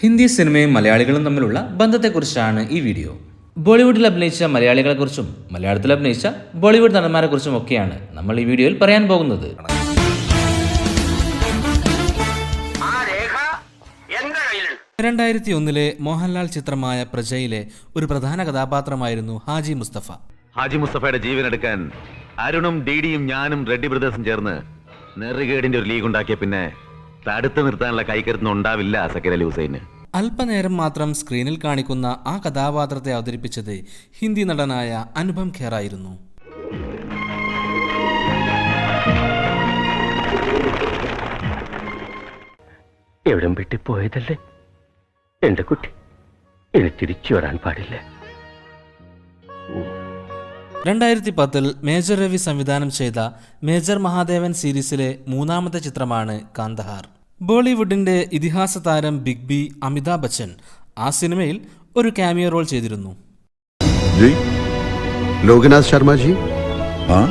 ഹിന്ദി സിനിമയും മലയാളികളും തമ്മിലുള്ള ബന്ധത്തെക്കുറിച്ചാണ് ഈ വീഡിയോ. ബോളിവുഡിൽ അഭിനയിച്ച മലയാളികളെക്കുറിച്ചും മലയാളത്തിൽ അഭിനയിച്ച ബോളിവുഡ് നടന്മാരെക്കുറിച്ചും ഒക്കെയാണ് നമ്മൾ ഈ വീഡിയോയിൽ പറയാൻ പോകുന്നത്. 2001 മോഹൻലാൽ ചിത്രമായ പ്രജയിലെ ഒരു പ്രധാന കഥാപാത്രമായിരുന്നു ഹാജി മുസ്തഫ. ഹാജി മുസ്തഫയുടെ ജീവനെടുക്കാൻ അരുണും ഡിഡിയും ഞാനും റെഡ്ഡി ബ്രദേഴ്സും ചേർന്ന് നെറുകേടിന്റെ ഒരു ലീഗ് ഉണ്ടാക്കിയ പിന്നെ തടുത്തു നിർത്താനുള്ള കൈക്കരുത്തൊന്നും ഉണ്ടാവില്ല സക്കീർ അലി ഹുസൈന്. അല്പനേരം മാത്രം സ്ക്രീനിൽ കാണിക്കുന്ന ആ കഥാപാത്രത്തെ അവതരിപ്പിച്ചത് ഹിന്ദി നടനായ അനുപം ഖേർ ആയിരുന്നു. എവിടം വിട്ടുപോയതല്ലേ എന്റെ കുട്ടി, ഇനി തിരിച്ചു വരാൻ പാടില്ല. 2010 മേജർ രവി സംവിധാനം ചെയ്ത മേജർ മഹാദേവൻ സീരീസിലെ മൂന്നാമത്തെ ചിത്രമാണ് കാന്തഹാർ. ബോളിവുഡിന്റെ ഇതിഹാസ താരം ബിഗ് ബി അമിതാഭ് ബച്ചൻ ആ സിനിമയിൽ ഒരു ക്യാമിയോ റോൾ ചെയ്തിരുന്നു. लोकनाथ शर्मा जी. हाँ,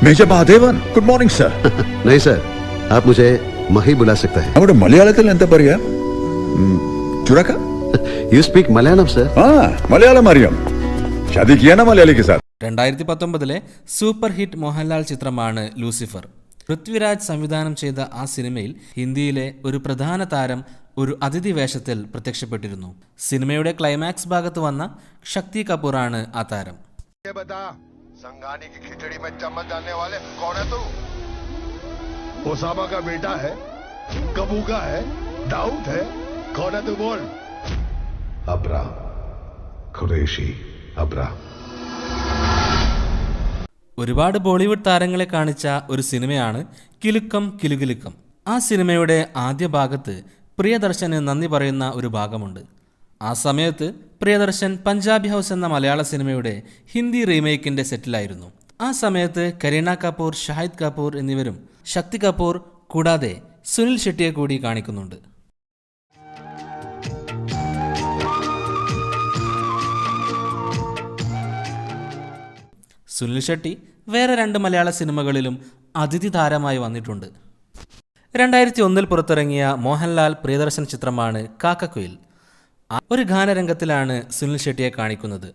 major Mahadevan. Good morning sir. नहीं सर, आप मुझे मही बुला सकते हैं. അവിടെ മലയാളത്തിൽ എന്താ പറയാ? ചുരക്ക. You speak Malayalam sir? हाँ, മലയാളം അറിയാം. शादी किया ना मलयाली के साथ. 2019 സൂപ്പർ ഹിറ്റ് മോഹൻലാൽ ചിത്രമാണ് ലൂസിഫർ. പൃഥ്വിരാജ് സംവിധാനം ചെയ്ത ആ സിനിമയിൽ ഹിന്ദിയിലെ ഒരു പ്രധാന താരം ഒരു അതിഥി വേഷത്തിൽ പ്രത്യക്ഷപ്പെട്ടിരുന്നു. സിനിമയുടെ ക്ലൈമാക്സ് ഭാഗത്ത് വന്ന ശക്തി കപൂറാണ് ആ താരം. ഒരുപാട് ബോളിവുഡ് താരങ്ങളെ കാണിച്ച ഒരു സിനിമയാണ് കിലുക്കം കിലുകിലുക്കം. ആ സിനിമയുടെ ആദ്യ ഭാഗത്ത് പ്രിയദർശന് നന്ദി പറയുന്ന ഒരു ഭാഗമുണ്ട്. ആ സമയത്ത് പ്രിയദർശൻ പഞ്ചാബി ഹൗസ് എന്ന മലയാള സിനിമയുടെ ഹിന്ദി റീമേക്കിന്റെ സെറ്റിലായിരുന്നു. ആ സമയത്ത് കരീന കപൂർ, ഷാഹിദ് കപൂർ എന്നിവരും ശക്തി കപൂർ കൂടാതെ സുനിൽ ഷെട്ടിയെ കൂടി കാണിക്കുന്നുണ്ട്. സുനിൽ ഷെട്ടി വേറെ 2 മലയാള സിനിമകളിലും അതിഥി താരമായി വന്നിട്ടുണ്ട്. 2001 പുറത്തിറങ്ങിയ മോഹൻലാൽ പ്രിയദർശൻ ചിത്രമാണ് കാക്കക്കുയിൽ. ഒരു ഗാനരംഗത്തിലാണ് സുനിൽ ഷെട്ടിയെ കാണിക്കുന്നത്.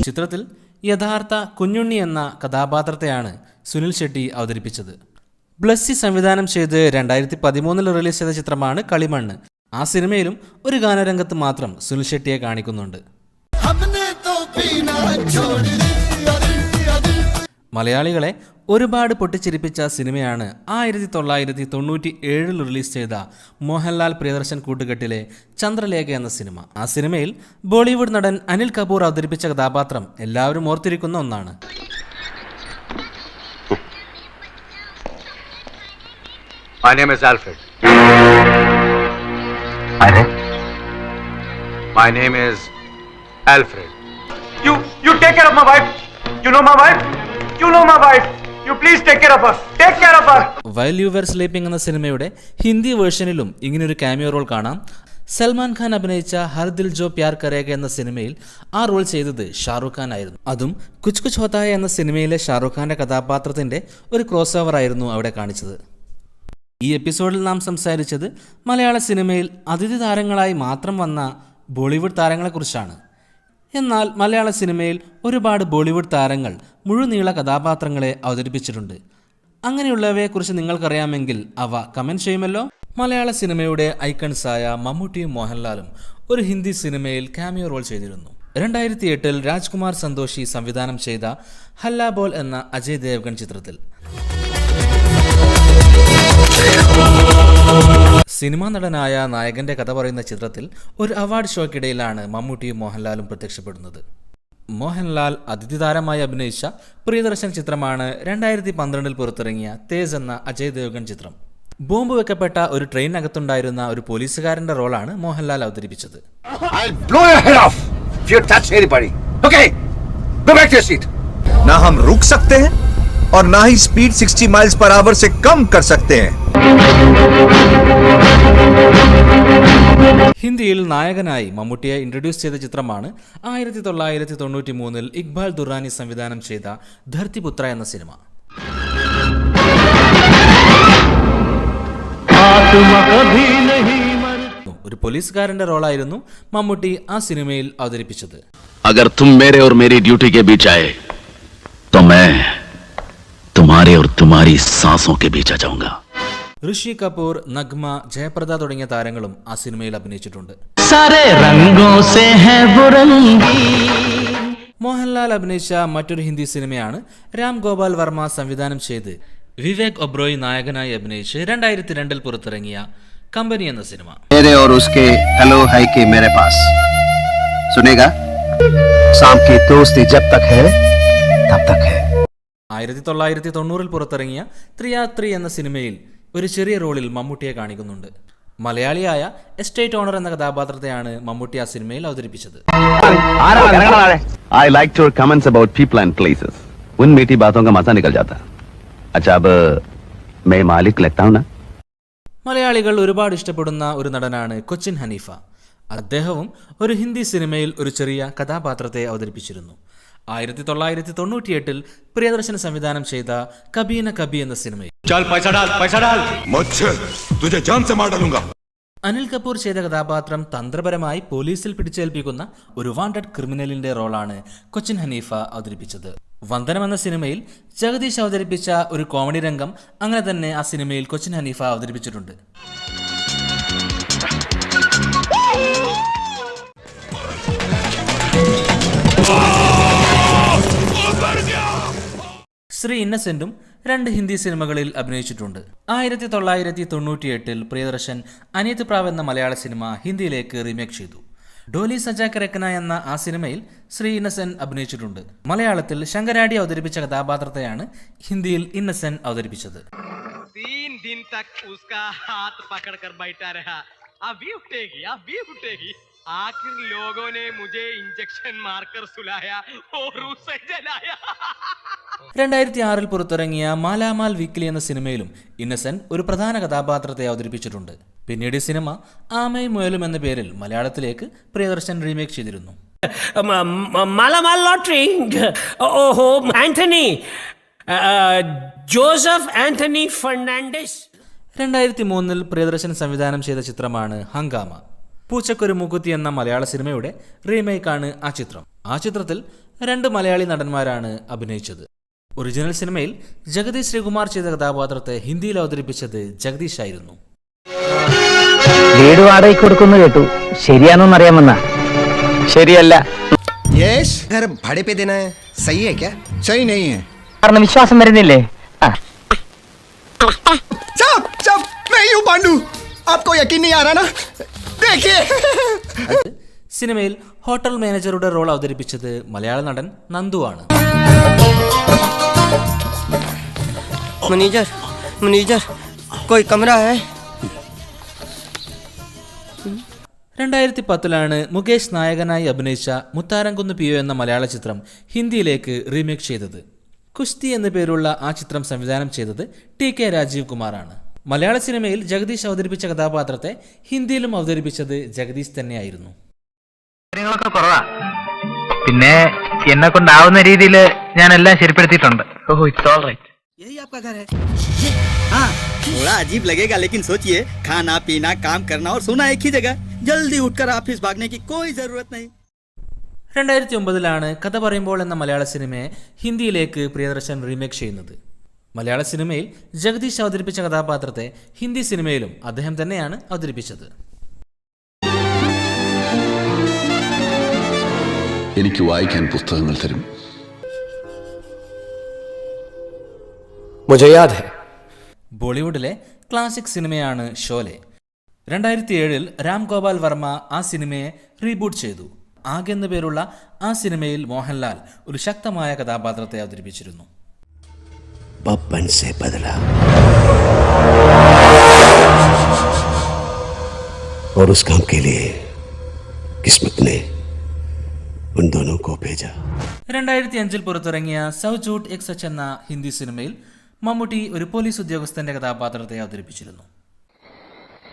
ചിത്രത്തിൽ യഥാർത്ഥ കുഞ്ഞുണ്ണി എന്ന കഥാപാത്രത്തെയാണ് സുനിൽ ഷെട്ടി അവതരിപ്പിച്ചത്. ബ്ലസ്സി സംവിധാനം ചെയ്ത് 2013 റിലീസ് ചെയ്ത ചിത്രമാണ് കളിമണ്ണ്. ആ സിനിമയിലും ഒരു ഗാനരംഗത്ത് മാത്രം സുനിൽ ഷെട്ടിയെ കാണിക്കുന്നുണ്ട്. മലയാളികളെ ഒരുപാട് പൊട്ടിച്ചിരിപ്പിച്ച സിനിമയാണ് 1997 റിലീസ് ചെയ്ത മോഹൻലാൽ പ്രിയദർശൻ കൂട്ടുകെട്ടിലെ ചന്ദ്രലേഖ എന്ന സിനിമ. ആ സിനിമയിൽ ബോളിവുഡ് നടൻ അനിൽ കപൂർ അവതരിപ്പിച്ച കഥാപാത്രം എല്ലാവരും ഓർത്തിരിക്കുന്ന ഒന്നാണ്. My name is Alfred. My name is Alfred. You take care of my wife. You know my wife. You know my wife. You please take care of her. Take care of her. While you were sleeping എന്ന സിനിമയുടെ ഹിന്ദി വേർഷനിലും ഇങ്ങനൊരു cameo role കാണാം. സൽമാൻ ഖാൻ അഭിനയിച്ച ഹർ ദിൽ ജോ പ്യാർ കരേഗ എന്ന സിനിമയിൽ ആ role ചെയ്തത് ഷാറുഖ് ഖാൻ ആയിരുന്നു. അതും കുച്ച് കുച്ച് ഹോത്താ ഹൈ എന്ന സിനിമയിലെ ഷാറുഖ് ഖാന്റെ കഥാപാത്രത്തിന്റെ ഒരു ക്രോസ് ഓവർ ആയിരുന്നു അവിടെ കാണിച്ചത്. ഈ എപ്പിസോഡിൽ നാം സംസാരിച്ചത് മലയാള സിനിമയിൽ അതിഥി താരങ്ങളായി മാത്രം വന്ന ബോളിവുഡ് താരങ്ങളെക്കുറിച്ചാണ്. എന്നാൽ മലയാള സിനിമയിൽ ഒരുപാട് ബോളിവുഡ് താരങ്ങൾ മുഴുനീള കഥാപാത്രങ്ങളെ അവതരിപ്പിച്ചിട്ടുണ്ട്. അങ്ങനെയുള്ളവയെക്കുറിച്ച് നിങ്ങൾക്കറിയാമെങ്കിൽ അവ കമൻറ്റ് ചെയ്യുമല്ലോ. മലയാള സിനിമയുടെ ഐക്കൺസായ മമ്മൂട്ടിയും മോഹൻലാലും ഒരു ഹിന്ദി സിനിമയിൽ ക്യാമിയോ റോൾ ചെയ്തിരുന്നു. 2008 രാജ്കുമാർ സന്തോഷി സംവിധാനം ചെയ്ത ഹല്ല ബോൾ എന്ന അജയ് ദേവ്ഗൺ ചിത്രത്തിൽ. സിനിമാ നടനായ നായകന്റെ കഥ പറയുന്ന ചിത്രത്തിൽ ഒരു അവാർഡ് ഷോയ്ക്കിടയിലാണ് മമ്മൂട്ടിയും മോഹൻലാലും പ്രത്യക്ഷപ്പെടുന്നത്. മോഹൻലാൽ അതിഥി താരമായി അഭിനയിച്ച പ്രിയദർശൻ ചിത്രമാണ് 2012 പുറത്തിറങ്ങിയ തേജ് എന്ന അജയ് ദേവ്ഗൺ ചിത്രം. ബോംബ് വെക്കപ്പെട്ട ഒരു ട്രെയിനകത്തുണ്ടായിരുന്ന ഒരു പോലീസുകാരന്റെ റോളാണ് മോഹൻലാൽ അവതരിപ്പിച്ചത്. ना हम रुक सकते हैं और ना ही स्पीड 60 माइल्स पर आवर से कम कर सकते हैं. ഹിന്ദിയിൽ നായകനായി മമ്മൂട്ടിയെ ഇൻട്രൊഡ്യൂസ് ചെയ്ത ചിത്രമാണ് 1993 ഇക്ബാൽ ദുറാനി സംവിധാനം ചെയ്ത ധർത്തിപുത്ര എന്ന സിനിമ. ഒരു പോലീസുകാരന്റെ റോളായിരുന്നു മമ്മൂട്ടി ആ സിനിമയിൽ അവതരിപ്പിച്ചത്. अगर तुम मेरे और मेरी ड्यूटी के बीच आए तो मैं तुम्हारे और तुम्हारी सांसों के बीच आ जाऊंगा. ഋഷി കപൂർ, നഗ്മ, ജയപ്രദ തുടങ്ങിയ താരങ്ങളും ആ സിനിമയിൽ അഭിനയിച്ചിട്ടുണ്ട്. മോഹൻലാൽ അഭിനയിച്ച മറ്റൊരു ഹിന്ദി സിനിമയാണ് രാം ഗോപാൽ വർമ്മ സംവിധാനം ചെയ്ത് വിവേക് ഒബ്രോയ് നായകനായി അഭിനയിച്ച് 2002 പുറത്തിറങ്ങിയ കമ്പനി എന്ന സിനിമ. मेरे और उसके हेलो हाय के मेरे पास सुनेगा शाम की दोस्ती जब तक है तब तक है. 1990 പുറത്തിറങ്ങിയ 3 എന്ന സിനിമയിൽ ഒരു ചെറിയ റോളിൽ മമ്മൂട്ടിയെ കാണിക്കുന്നുണ്ട്. മലയാളിയായ എസ്റ്റേറ്റ് ഓണർ എന്ന കഥാപാത്രത്തെയാണ് മമ്മൂട്ടി ആ സിനിമയിൽ അവതരിപ്പിച്ചത്. I liked your comments about people and places. उन मीठी बातों का मजा निकल जाता. अच्छा अब मैं मालिक लगता हूँ ना. മലയാളികൾ ഒരുപാട് ഇഷ്ടപ്പെടുന്ന ഒരു നടനാണ് കൊച്ചിൻ ഹനീഫ. അദ്ദേഹവും ഒരു ഹിന്ദി സിനിമയിൽ ഒരു ചെറിയ കഥാപാത്രത്തെ അവതരിപ്പിച്ചിരുന്നു. 1998 പ്രിയദർശൻ സംവിധാനം ചെയ്ത കബീന കബി എന്ന സിനിമയിൽ तुझे जान से मार डालूंगा. അനിൽ കപൂർ ചെയ്ത കഥാപാത്രം തന്ത്രപരമായി പോലീസിൽ പിടിച്ചേൽപ്പിക്കുന്ന ഒരു വാണ്ടഡ് ക്രിമിനലിന്റെ റോളാണ് കൊച്ചിൻ ഹനീഫ അവതരിപ്പിച്ചത്. വന്ദനം എന്ന സിനിമയിൽ ജഗദീഷ് അവതരിപ്പിച്ച ഒരു കോമഡി രംഗം അങ്ങനെ തന്നെ ആ സിനിമയിൽ കൊച്ചിൻ ഹനീഫ അവതരിപ്പിച്ചിട്ടുണ്ട്. ശ്രീ ഇന്നസെന്റും 2 ഹിന്ദി സിനിമകളിൽ അഭിനയിച്ചിട്ടുണ്ട്. 1998 പ്രിയദർശൻ അനിയത്ത് പ്രാവ് എന്ന മലയാള സിനിമ ഹിന്ദിയിലേക്ക് റീമേക്ക് ചെയ്തു. ഡോലി സജാക്ക് രക്കന എന്ന ആ സിനിമയിൽ ശ്രീ ഇന്നസെന്റ് അഭിനയിച്ചിട്ടുണ്ട്. മലയാളത്തിൽ ശങ്കരാടി അവതരിപ്പിച്ച കഥാപാത്രത്തെയാണ് ഹിന്ദിയിൽ ഇന്നസെന്റ് അവതരിപ്പിച്ചത്. 3 दिन तक उसका हाथ पकड़कर बैठा रहा. अभी उठेगी. आखिर लोगों ने मुझे इंजेक्शन मारकर सुलाया और उसे जलाया. 2006 പുറത്തിറങ്ങിയ മാലാമാൽ വീക്ക്ലി എന്ന സിനിമയിലും ഇന്നസെന്റ് ഒരു പ്രധാന കഥാപാത്രത്തെ അവതരിപ്പിച്ചിട്ടുണ്ട്. പിന്നീട് ഈ സിനിമ ആമയും മുയലും എന്ന പേരിൽ മലയാളത്തിലേക്ക് പ്രിയദർശൻ റീമേക്ക് ചെയ്തിരുന്നു. മാലാമാൽ ലോട്ടറി, ഓഹോ ആന്റണി, ജോസഫ് ആന്റണി ഫെർണാണ്ടസ്. 2003 പ്രിയദർശൻ സംവിധാനം ചെയ്ത ചിത്രമാണ് ഹംഗാമ. പൂച്ചക്കൊരു മൂക്കുത്തി എന്ന മലയാള സിനിമയുടെ റീമേക്കാണ് ആ ചിത്രം. ആ ചിത്രത്തിൽ 2 മലയാളി നടന്മാരാണ് അഭിനയിച്ചത്. ഒറിജിനൽ സിനിമയിൽ ജഗദീഷ് ശ്രീകുമാർ ചെയ്ത കഥാപാത്രത്തെ ഹിന്ദിയിൽ അവതരിപ്പിച്ചത് ജഗദീഷ് ആയിരുന്നു. വീട് വാടകയ്ക്ക് കൊടുക്കുന്നു കേട്ടു, ശരിയാണോന്ന് അറിയാമെന്നാ? ശരിയല്ല. घर भाड़े पे देना है, सही है क्या? सही नहीं है. കാരണം വിശ്വാസം വരുന്നില്ലേ? चुप मैं यूं पांडू, आपको यकीन नहीं आ रहा ना? देखिए. സിനിമയിൽ ഹോട്ടൽ മാനേജറുടെ റോൾ അവതരിപ്പിച്ചത് മലയാള നടൻ നന്ദു ആണ്. मैनेजर कोई कमरा है? 2010 മുകേഷ് നായകനായി അഭിനയിച്ച മുത്താരംകുന്ന് പിയോ എന്ന മലയാള ചിത്രം ഹിന്ദിയിലേക്ക് റീമേക്ക് ചെയ്തത്. കുസ്തി എന്ന പേരുള്ള ആ ചിത്രം സംവിധാനം ചെയ്തത് TK രാജീവ് കുമാറാണ്. മലയാള സിനിമയിൽ ജഗദീഷ് അവതരിപ്പിച്ച കഥാപാത്രത്തെ ഹിന്ദിയിലും അവതരിപ്പിച്ചത് ജഗദീഷ് തന്നെയായിരുന്നു. കാര്യങ്ങളൊക്കെ കുറവാ, പിന്നെ എന്നെ കൊണ്ടാവുന്ന രീതിയിൽ ഞാൻ എല്ലാം ശരിപ്പെടുത്തിയിട്ടുണ്ട്. ഓഹോ, ഇറ്റ്സ് ഓൾ റൈറ്റ്. यही आपका घर है? हाँ, थोड़ा अजीब लगेगा लेकिन सोचिए, खाना पीना काम करना और सोना एक ही जगह. जल्दी उठकर ऑफिस भागने की कोई जरूरत नहीं. 2009 കഥ പറയുമ്പോൾ എന്ന മലയാള സിനിമയെ ഹിന്ദിയിലേക്ക് പ്രിയദർശൻ റീമേക്ക് ചെയ്യുന്നത്. മലയാള സിനിമയിൽ ജഗദീഷ് അവതരിപ്പിച്ച കഥാപാത്രത്തെ ഹിന്ദി സിനിമയിലും അദ്ദേഹം തന്നെയാണ് അവതരിപ്പിച്ചത്. എനിക്ക് വായിക്കാൻ പുസ്തകങ്ങൾ തരും. मुझे याद है. ബോളിവുഡിലെ ക്ലാസിക് സിനിമയാണ് ഷോലെ. 2007 രാം ഗോപാൽ വർമ്മ ആ സിനിമയെ റീബൂട്ട് ചെയ്തു. ആഗ് എന്ന പേരുള്ള ആ സിനിമയിൽ മോഹൻലാൽ ഒരു ശക്തമായ കഥാപാത്രത്തെ അവതരിപ്പിച്ചിരുന്നു. बब्बन से बदला और उस काम के लिए किस्मत ने उन दोनों को भेजा. 2005 പുറത്തിറങ്ങിയ സൗ ജൂട്ട് എക് സച്ച് എന്ന ഹിന്ദി സിനിമയിൽ മമ്മൂട്ടി ഒരു പോലീസ് ഉദ്യോഗസ്ഥന്റെ കഥാപാത്രത്തെ അവതരിപ്പിച്ചിരുന്നു.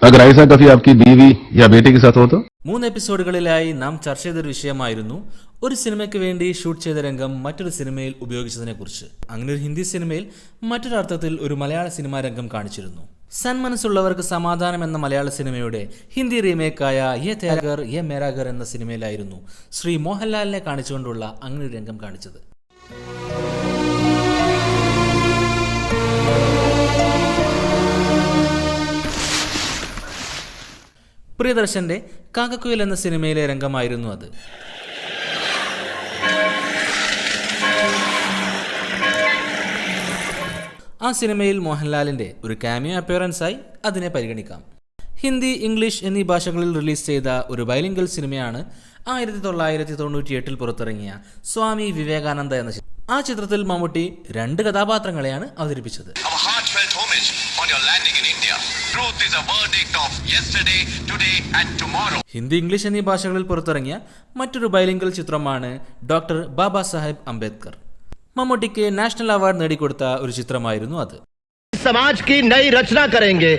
अगर ऐसा कभी आपकी बीवी या बेटे के साथ हो तो? 3 എപ്പിസോഡുകളിലായി നാം ചർച്ച ചെയ്തൊരു വിഷയമായിരുന്നു ഒരു സിനിമയ്ക്ക് വേണ്ടി ഷൂട്ട് ചെയ്ത രംഗം മറ്റൊരു സിനിമയിൽ ഉപയോഗിച്ചതിനെ കുറിച്ച്. അങ്ങനെ ഒരു ഹിന്ദി സിനിമയിൽ മറ്റൊരർത്ഥത്തിൽ ഒരു മലയാള സിനിമാ രംഗം കാണിച്ചിരുന്നു. സന്മനസ്സുള്ളവർക്ക് സമാധാനം എന്ന മലയാള സിനിമയുടെ ഹിന്ദി റീമേക്കായ യെ തേരാ ഘർ യെ മേരാ ഘർ എന്ന സിനിമയിലായിരുന്നു ശ്രീ മോഹൻലാലിനെ കാണിച്ചുകൊണ്ടുള്ള അങ്ങനെ രംഗം കാണിച്ചത്. പ്രിയദർശന്റെ കാക്കക്കുയിൽ എന്ന സിനിമയിലെ രംഗമായിരുന്നു അത്. ആ സിനിമയിൽ മോഹൻലാലിന്റെ ഒരു കാമിയോ അപ്പിയറൻസായി അതിനെ പരിഗണിക്കാം. ഹിന്ദി, ഇംഗ്ലീഷ് എന്നീ ഭാഷകളിൽ റിലീസ് ചെയ്ത ഒരു ബൈലിംഗൽ സിനിമയാണ് 1998 പുറത്തിറങ്ങിയ സ്വാമി വിവേകാനന്ദ എന്ന ചിത്രം. ആ ചിത്രത്തിൽ മമ്മൂട്ടി 2 കഥാപാത്രങ്ങളെയാണ് അവതരിപ്പിച്ചത്. ഹിന്ദി, ഇംഗ്ലീഷ് എന്നീ ഭാഷകളിൽ പുറത്തിറങ്ങിയ മറ്റൊരു ബൈലിംഗൽ ചിത്രമാണ് ഡോക്ടർ ബാബാ സാഹേബ് അംബേദ്കർ. മമ്മൂട്ടിക്ക് നാഷണൽ അവാർഡ് നേടിക്കൊടുത്ത ഒരു ചിത്രമായിരുന്നു അത്. समाज की नई रचना करेंगे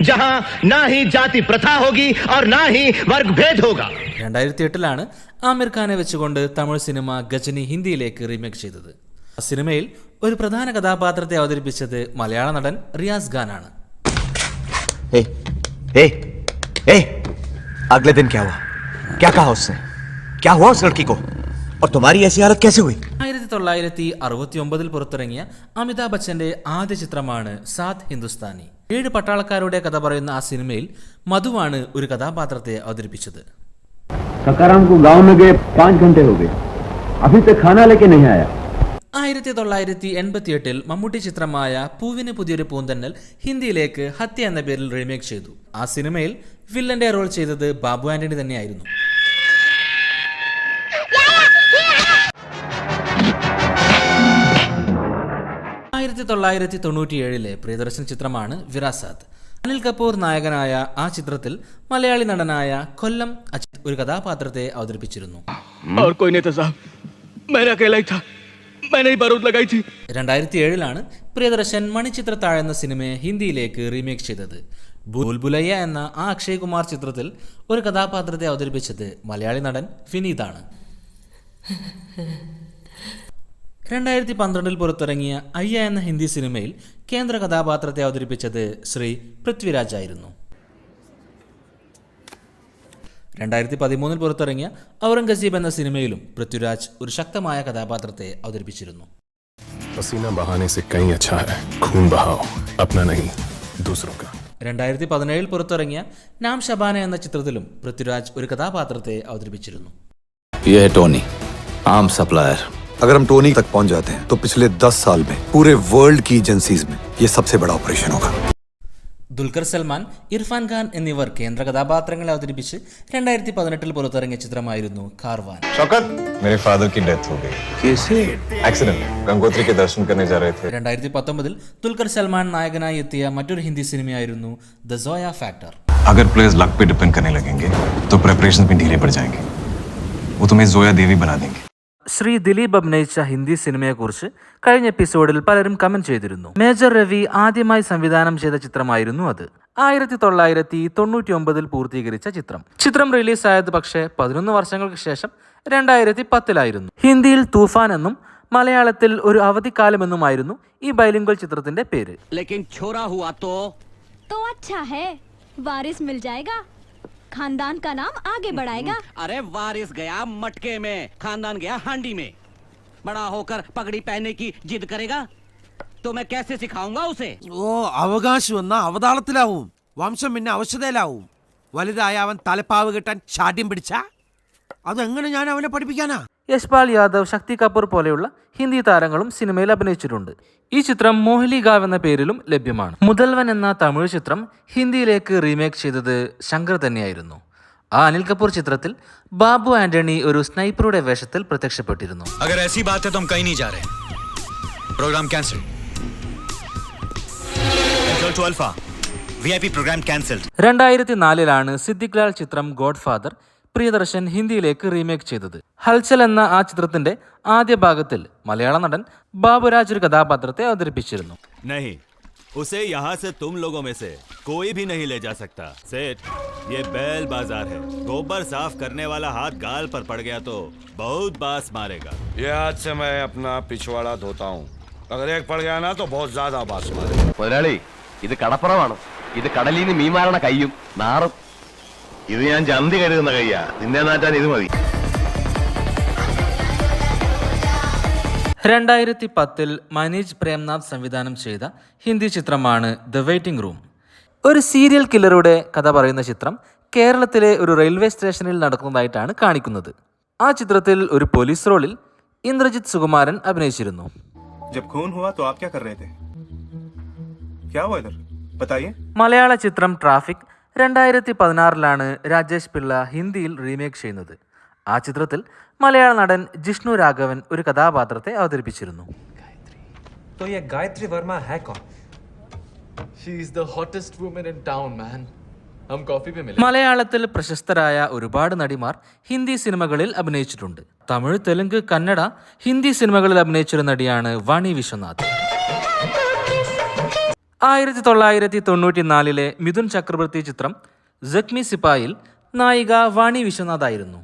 जहां ना ही जाति प्रथा होगी और ना ही वर्ग भेद होगा. 2008 ആമിർ ഖാനെ വെച്ചുകൊണ്ട് തമിഴ് സിനിമ ഗജനി ഹിന്ദിയിലേക്ക് റീമേക്ക് ചെയ്തത്. ആ സിനിമയിൽ ഒരു പ്രധാന കഥാപാത്രത്തെ അവതരിപ്പിച്ചത് മലയാള നടൻ റിയാസ് ഖാനാണ്. अगले दिन क्या हुआ? क्या कहा उसने? क्या हुआ उस लड़की को? और तुम्हारी ऐसी हालत कैसे हुई? 1969 പുറത്തിറങ്ങിയ അമിതാഭ് ബച്ചന്റെ ആദ്യ ചിത്രമാണ് സാത് ഹിന്ദുസ്ഥാനി. 7 പട്ടാളക്കാരുടെ കഥ പറയുന്ന ആ സിനിമയിൽ മധുവാണ് ഒരു കഥാപാത്രത്തെ അവതരിപ്പിച്ചത്. सकाराम को गांव में गए 5 घंटे हो गए, अभी तक खाना लेके नहीं आया. 1988 മമ്മൂട്ടി ചിത്രമായ പൂവിന് പുതിയൊരു പൂന്തന്നൽ ഹിന്ദിയിലേക്ക് ഹത്യ എന്ന പേരിൽ റീമേക്ക് ചെയ്തു. ആ സിനിമയിൽ വില്ലന്റെ റോൾ ചെയ്തത് ബാബു ആന്റണി തന്നെയായിരുന്നു. 1997 പ്രിയദർശൻ ചിത്രമാണ് വിരാസാത്ത്. അനിൽ കപൂർ നായകനായ ആ ചിത്രത്തിൽ മലയാളി നടനായ കൊല്ലം അജിത് ഒരു കഥാപാത്രത്തെ അവതരിപ്പിച്ചിരുന്നു. 2007 പ്രിയദർശൻ മണിച്ചിത്രത്താഴ് എന്ന സിനിമയെ ഹിന്ദിയിലേക്ക് റീമേക്ക് ചെയ്തത്. ബുൽബുലയ്യ എന്ന ആ അക്ഷയ് കുമാർ ചിത്രത്തിൽ ഒരു കഥാപാത്രത്തെ അവതരിപ്പിച്ചത് മലയാളി നടൻ വിനീതാണ്. 2012 പുറത്തിറങ്ങിയ അയ്യ എന്ന ഹിന്ദി സിനിമയിൽ കേന്ദ്ര കഥാപാത്രത്തെ അവതരിപ്പിച്ചത് ശ്രീ പൃഥ്വിരാജ് ആയിരുന്നു. 2013 പുറത്തിറങ്ങിയ ഔറംഗസീബ് എന്ന സിനിമയിലും പൃഥ്വിരാജ് ഒരു ശക്തമായ കഥാപാത്രത്തെ അവതരിപ്പിച്ചിരുന്നു. 2017 പുറത്തിറങ്ങിയ നാം ഷബാന എന്ന ചിത്രത്തിലും പൃഥ്വിരാജ് ഒരു കഥാപാത്രത്തെ അവതരിപ്പിച്ചിരുന്നു. अगर हम टोनी तक पहुंच जाते हैं तो पिछले 10 साल में पूरे वर्ल्ड की एजेंसीज में ये सबसे बड़ा ऑपरेशन होगा. ദുൽഖർ സൽമാൻ, ഇർഫാൻ ഖാൻ എന്നിവർ കേന്ദ്ര കഥാപാത്രങ്ങളെ അവതരിപ്പിച്ച് 2018 പുറത്തിറങ്ങിയ ചിത്രമായിരുന്നു കാർവാൻ. मेरे फादर की डेथ हो गई. कैसे? एक्सीडेंट. गंगोत्री के दर्शन करने जा रहे थे. 2019 ദുൽഖർ സൽമാൻ നായകനായി എത്തിയ മറ്റൊരു ഹിന്ദി സിനിമയായിരുന്നു ദ സോയ ഫാക്ടർ. अगर प्लेयर्स लक पे डिपेंड करने लगेंगे तो प्रिपरेशन भी ढीले पड़ जाएंगे. वो तुम्हें जोया देवी बना देंगे. ശ്രീ ദിലീപ് അഭിനയിച്ച ഹിന്ദി സിനിമയെക്കുറിച്ച് കഴിഞ്ഞ എപ്പിസോഡിൽ പലരും കമന്റ് ചെയ്തിരുന്നു. മേജർ രവി ആദ്യമായി സംവിധാനം ചെയ്ത ചിത്രമായിരുന്നു അത്. 1999 പൂർത്തീകരിച്ച ചിത്രം റിലീസായത് പക്ഷേ 11 വർഷങ്ങൾക്ക് ശേഷം 2010 ഹിന്ദിയിൽ തൂഫാൻ എന്നും മലയാളത്തിൽ ഒരു അവധിക്കാലമെന്നുമായിരുന്നു ഈ ബൈലിംഗ്വൽ ചിത്രത്തിന്റെ പേര്. वारिस मिल जाएगा, खानदान का नाम आगे बढ़ाएगा. अरे वारिस गया मटके में, खानदान गया हांडी में. बड़ा होकर पगड़ी पहनने की जिद करेगा तो मैं कैसे सिखाऊंगा उसे? ഓ അവകാശം എന്ന അവതാളത്തിലാവും, വംശം പിന്നെ അവശതയിലാവും. വലുതായ അവൻ തലപ്പാവ് കെട്ടാൻ ശാഠ്യം പിടിച്ച അതെങ്ങനെ ഞാൻ അവനെ പഠിപ്പിക്കാനാ? യശ്പാൽ യാദവ്, ശക്തി കപൂർ പോലെയുള്ള ഹിന്ദി താരങ്ങളും സിനിമയിൽ അഭിനയിച്ചിട്ടുണ്ട്. ഈ ചിത്രം മോഹ്ലി ഗാവ് എന്ന പേരിലും ലഭ്യമാണ്. മുതൽവൻ എന്ന തമിഴ് ചിത്രം ഹിന്ദിയിലേക്ക് റീമേക്ക് ചെയ്തത് ശങ്കർ തന്നെയായിരുന്നു. ആ അനിൽ കപൂർ ചിത്രത്തിൽ ബാബു ആന്റണി ഒരു സ്നൈപ്പറുടെ വേഷത്തിൽ പ്രത്യക്ഷപ്പെട്ടിരുന്നു. 2004 സിദ്ദിഖ് ലാൽ ചിത്രം ഗോഡ് ഫാദർ പ്രിയദർശൻ ഹിന്ദിയിലേക്ക് റീമേക്ക് ചെയ്തത്. ഹൽചൽ എന്ന ആ ചിത്രത്തിന്റെ ആദ്യ ഭാഗത്തിൽ മലയാള നടൻ ബാബുരാജ് ഒരു കഥാപാത്രത്തെ അവതരിപ്പിച്ചിരുന്നു. उसे यहाँ से तुम लोगों में से कोई भी नहीं ले जा सकता. सेठ, ये बैल बाजार है. गोबर साफ करने वाला हाथ गाल पर पड़ गया तो बहुत बास मारेगा. ये हाथ से मैं अपना पिछवाड़ा धोता हूँ. अगर एक पड़ गया ना तो बहुत ज्यादा बास मारेगा. മുതലാളി, ഇത് കടപ്പുറമാണ്. ഇത് കടലിൽ നിന്ന് മീൻ മാറണ കയ്യും നാറും. ഇത് ഞാൻ ചന്തി കരുതുന്ന കയ്യാ, നിന്നെ നാട്ടാൻ ഇത് മതി. 2010 മനീജ് പ്രേംനാഥ് സംവിധാനം ചെയ്ത ഹിന്ദി ചിത്രമാണ് ദ വെയിറ്റിംഗ് റൂം. ഒരു സീരിയൽ കില്ലറുടെ കഥ പറയുന്ന ചിത്രം കേരളത്തിലെ ഒരു റെയിൽവേ സ്റ്റേഷനിൽ നടക്കുന്നതായിട്ടാണ് കാണിക്കുന്നത്. ആ ചിത്രത്തിൽ ഒരു പോലീസ് റോളിൽ ഇന്ദ്രജിത്ത് സുകുമാരൻ അഭിനയിച്ചിരുന്നു. മലയാള ചിത്രം ട്രാഫിക് 2016 രാജേഷ് പിള്ള ഹിന്ദിയിൽ റീമേക്ക് ചെയ്യുന്നത്. ആ ചിത്രത്തിൽ മലയാള നടൻ ജിഷ്ണു രാഘവൻ ഒരു കഥാപാത്രത്തെ അവതരിപ്പിച്ചിരുന്നു. മലയാളത്തിൽ പ്രശസ്തരായ ഒരുപാട് നടിമാർ ഹിന്ദി സിനിമകളിൽ അഭിനയിച്ചിട്ടുണ്ട്. തമിഴ്, തെലുങ്ക്, കന്നഡ, ഹിന്ദി സിനിമകളിൽ അഭിനയിച്ചൊരു നടിയാണ് വാണി വിശ്വനാഥ്. 1994 മിഥുൻ ചക്രവർത്തി ചിത്രം ജഖ്മി സിപ്പായിൽ നായിക വാണി വിശ്വനാഥ് ആയിരുന്നു.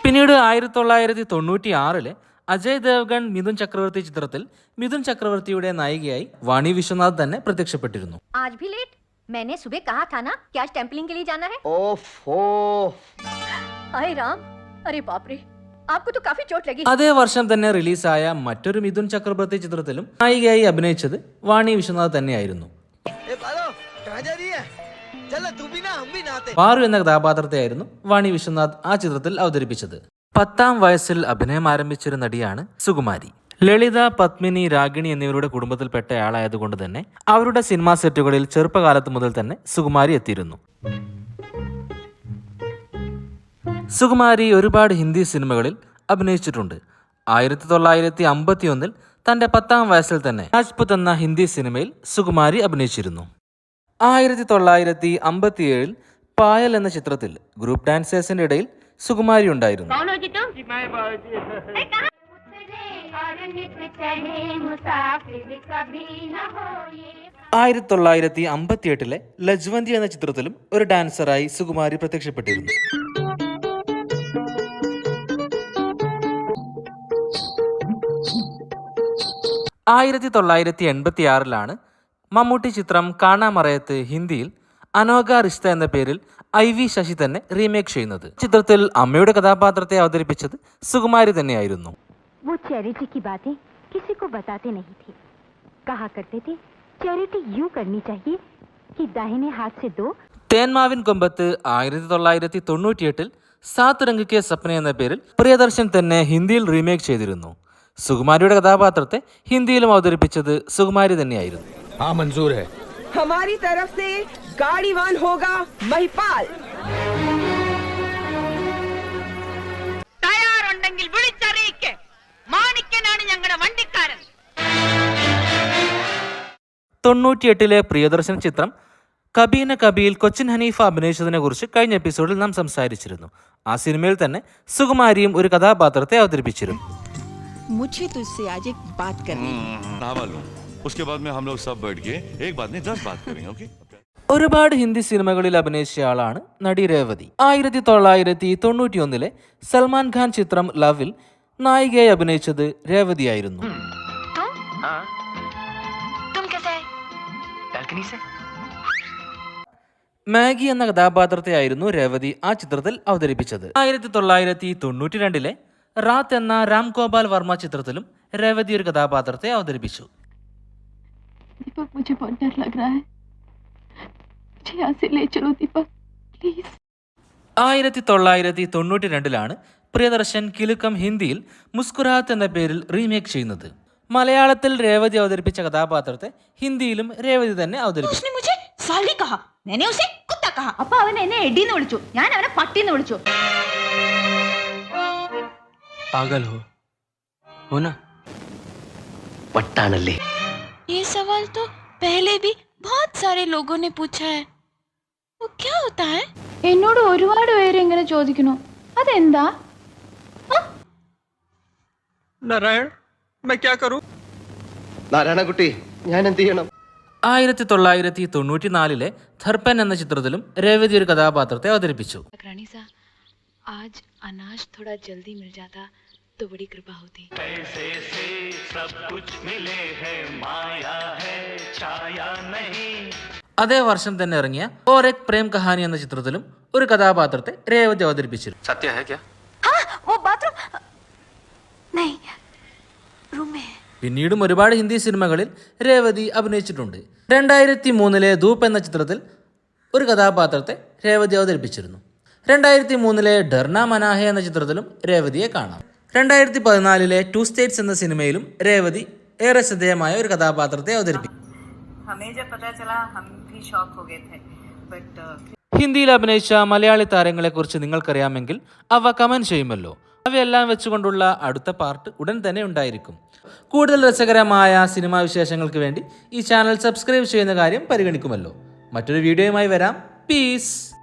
പിന്നീട് 1996 അജയ് ദേവ്ഗൺ മിഥുൻ ചക്രവർത്തി ചിത്രത്തിൽ മിഥുൻ ചക്രവർത്തിയുടെ നായികയായി വാണി വിശ്വനാഥ് തന്നെ പ്രത്യക്ഷപ്പെട്ടിരുന്നു. അതേ വർഷം തന്നെ റിലീസായ മറ്റൊരു മിഥുൻ ചക്രവർത്തി ചിത്രത്തിലും നായികയായി അഭിനയിച്ചത് വാണി വിശ്വനാഥ് തന്നെയായിരുന്നു. പാറു എന്ന കഥാപാത്രത്തെയായിരുന്നു വാണി വിശ്വനാഥ് ആ ചിത്രത്തിൽ അവതരിപ്പിച്ചത്. 10ാം വയസ്സിൽ അഭിനയം ആരംഭിച്ചൊരു നടിയാണ് സുകുമാരി. ലളിത, പത്മിനി, രാഗിണി എന്നിവരുടെ കുടുംബത്തിൽപ്പെട്ടയാളായതുകൊണ്ട് തന്നെ അവരുടെ സിനിമാ സെറ്റുകളിൽ ചെറുപ്പകാലത്ത് മുതൽ തന്നെ സുകുമാരി എത്തിയിരുന്നു. സുകുമാരി ഒരുപാട് ഹിന്ദി സിനിമകളിൽ അഭിനയിച്ചിട്ടുണ്ട്. 1951 തന്റെ 10ാം വയസ്സിൽ തന്നെ രാജ്പുത് എന്ന ഹിന്ദി സിനിമയിൽ സുകുമാരി അഭിനയിച്ചിരുന്നു. 1957 പായൽ എന്ന ചിത്രത്തിൽ ഗ്രൂപ്പ് ഡാൻസേഴ്സിന്റെ ഇടയിൽ സുകുമാരി ഉണ്ടായിരുന്നു. 1958 ലജ്വന്തി എന്ന ചിത്രത്തിലും ഒരു ഡാൻസറായി സുകുമാരി പ്രത്യക്ഷപ്പെട്ടിരുന്നു. 1986 മമ്മൂട്ടി ചിത്രം കാണാമറയത്ത് ഹിന്ദിയിൽ അനോഖ റിശ്ത എന്ന പേരിൽ IV ശശി തന്നെ റീമേക്ക് ചെയ്യുന്നത്. ചിത്രത്തിൽ അമ്മയുടെ കഥാപാത്രത്തെ അവതരിപ്പിച്ചത് സുകുമാരി തന്നെയായിരുന്നു. തേന്മാവിൻ കൊമ്പത്ത് 1998 സാത്ത് രംഗ് കെ സപ്ന എന്ന പേരിൽ പ്രിയദർശൻ തന്നെ ഹിന്ദിയിൽ റീമേക്ക് ചെയ്തിരുന്നു. സുകുമാരിയുടെ കഥാപാത്രത്തെ ഹിന്ദിയിലും അവതരിപ്പിച്ചത് സുകുമാരി തന്നെയായിരുന്നു. हमारी तरफ से गाड़ीवान होगा महिपाल. തയ്യാറുണ്ടെങ്കിൽ വിളിച്ചറിയിക്ക്, മാണിക്കനാണ് ഞങ്ങളുടെ വണ്ടിക്കാരൻ. 98 പ്രിയദർശൻ ചിത്രം കബീന കബീൽ കൊച്ചിൻ ഹനീഫ അഭിനയിച്ചതിനെ കുറിച്ച് കഴിഞ്ഞ എപ്പിസോഡിൽ നാം സംസാരിച്ചിരുന്നു. ആ സിനിമയിൽ തന്നെ സുകുമാരിയും ഒരു കഥാപാത്രത്തെ അവതരിപ്പിച്ചിരുന്നു. मुझे तुझसे आज एक बात करनी है. उसके बाद में हम लोग सब बैठ के एक बात नहीं 10 बात करेंगे. ओके. ഒരുപാട് ഹിന്ദി സിനിമകളിൽ അഭിനയിച്ച ആളാണ് നടി രേവതി. 1991 സൽമാൻ ഖാൻ ചിത്രം ലവിൽ നായികയായി അഭിനയിച്ചത് രേവതിയായിരുന്നു. മാഗി എന്ന കഥാപാത്രത്തെയായിരുന്നു രേവതി ആ ചിത്രത്തിൽ അവതരിപ്പിച്ചത്. 1992 റാത്ത് എന്ന രാം ഗോപാൽ വർമ്മ ചിത്രത്തിലും രേവതി ഒരു കഥാപാത്രത്തെ അവതരിപ്പിച്ചു. 1992 പ്രിയദർശൻ കിലുക്കം ഹിന്ദിയിൽ മുസ്കുരാത്ത് എന്ന പേരിൽ റീമേക്ക് ചെയ്യുന്നത്. മലയാളത്തിൽ രേവതി അവതരിപ്പിച്ച കഥാപാത്രത്തെ ഹിന്ദിയിലും രേവതി തന്നെ അവതരിപ്പിച്ചു. पागल हो ना? पट्टानल्ले. ये सवाल तो पहले भी बहुत सारे लोगों ने पूछा है. वो क्या होता है? എന്നോട് ഒരുപാട് പേര് ഇങ്ങനെ ചോദിക്കുന്നു. അതെന്താ? नारायण, मैं क्या करूं? നാരായണ കുട്ടി, ഞാൻ എന്ത് ചെയ്യണം? 1994 ധർപ്പൻ എന്ന ചിത്രത്തിലും രേവതി ഒരു കഥാപാത്രത്തെ അവതരിപ്പിച്ചു. आज अनाज थोड़ा जल्दी मिल जाता तो बड़ी कृपा होती. അതേ വർഷം തന്നെ ഇറങ്ങിയ ഓർ എക് പ്രേം കഹാനി എന്ന ചിത്രത്തിലും ഒരു കഥാപാത്രത്തെ രേവതി അവതരിപ്പിച്ചിരുന്നു. सत्य है क्या? हाँ वो बाथरूम नहीं रूम में है. പിന്നീടും ഒരുപാട് ഹിന്ദി സിനിമകളിൽ രേവതി അഭിനയിച്ചിട്ടുണ്ട്. 2003 ധൂപ്പ് എന്ന ചിത്രത്തിൽ ഒരു കഥാപാത്രത്തെ രേവതി അവതരിപ്പിച്ചിരുന്നു. 2003 ഡർന മനാഹെ എന്ന ചിത്രത്തിലും രേവതിയെ കാണാം. 2014 ടു സ്റ്റേറ്റ്സ് എന്ന സിനിമയിലും രേവതി ഏറെ ശ്രദ്ധേയമായ ഒരു കഥാപാത്രത്തെ അവതരിപ്പിച്ചു. ഹിന്ദിയിൽ അഭിനയിച്ച മലയാളി താരങ്ങളെക്കുറിച്ച് നിങ്ങൾക്കറിയാമെങ്കിൽ അവ കമന്റ് ചെയ്യുമല്ലോ. അവയെല്ലാം വെച്ചുകൊണ്ടുള്ള അടുത്ത പാർട്ട് ഉടൻ തന്നെ ഉണ്ടായിരിക്കും. കൂടുതൽ രസകരമായ സിനിമാ വിശേഷങ്ങൾക്ക് വേണ്ടി ഈ ചാനൽ സബ്സ്ക്രൈബ് ചെയ്യുന്ന കാര്യം പരിഗണിക്കുമല്ലോ. മറ്റൊരു വീഡിയോയുമായി വരാം. പീസ്.